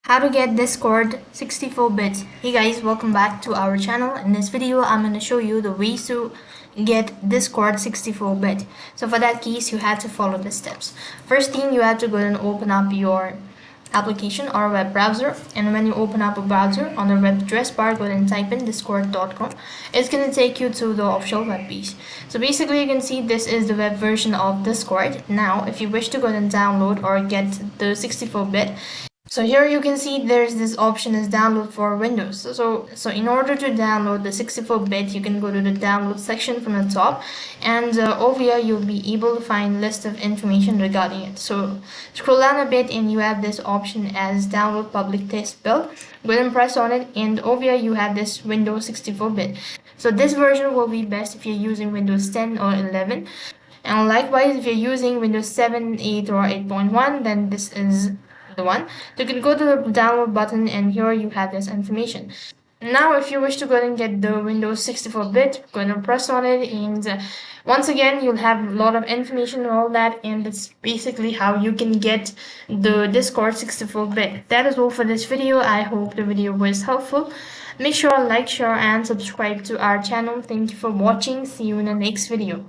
How to get Discord 64 bits. Hey guys, welcome back to our channel. In this video I'm going to show you the ways to get Discord 64-bit. So for that case you have to follow the steps. First thing, you have to go and open up your application or web browser, and when you open up a browser, on the web address bar go and type in discord.com. It's going to take you to the official web page. So basically you can see this is the web version of Discord. Now if you wish to go and download or get the 64-bit, so here you can see there's this option is download for Windows. So in order to download the 64-bit, you can go to the download section from the top, and over here you'll be able to find list of information regarding it. So scroll down a bit and you have this option as download public test build. Go ahead and press on it, and over here you have this Windows 64-bit. So this version will be best if you're using Windows 10 or 11. And likewise, if you're using Windows 7, 8 or 8.1, then this is the one. So you can go to the download button, and here you have this information. Now if you wish to go ahead and get the Windows 64-bit, go ahead and press on it, and once again you'll have a lot of information and all that, and it's basically how you can get the Discord 64-bit. That is all for this video. I hope the video was helpful. Make sure to like, share and subscribe to our channel. Thank you for watching. See you in the next video.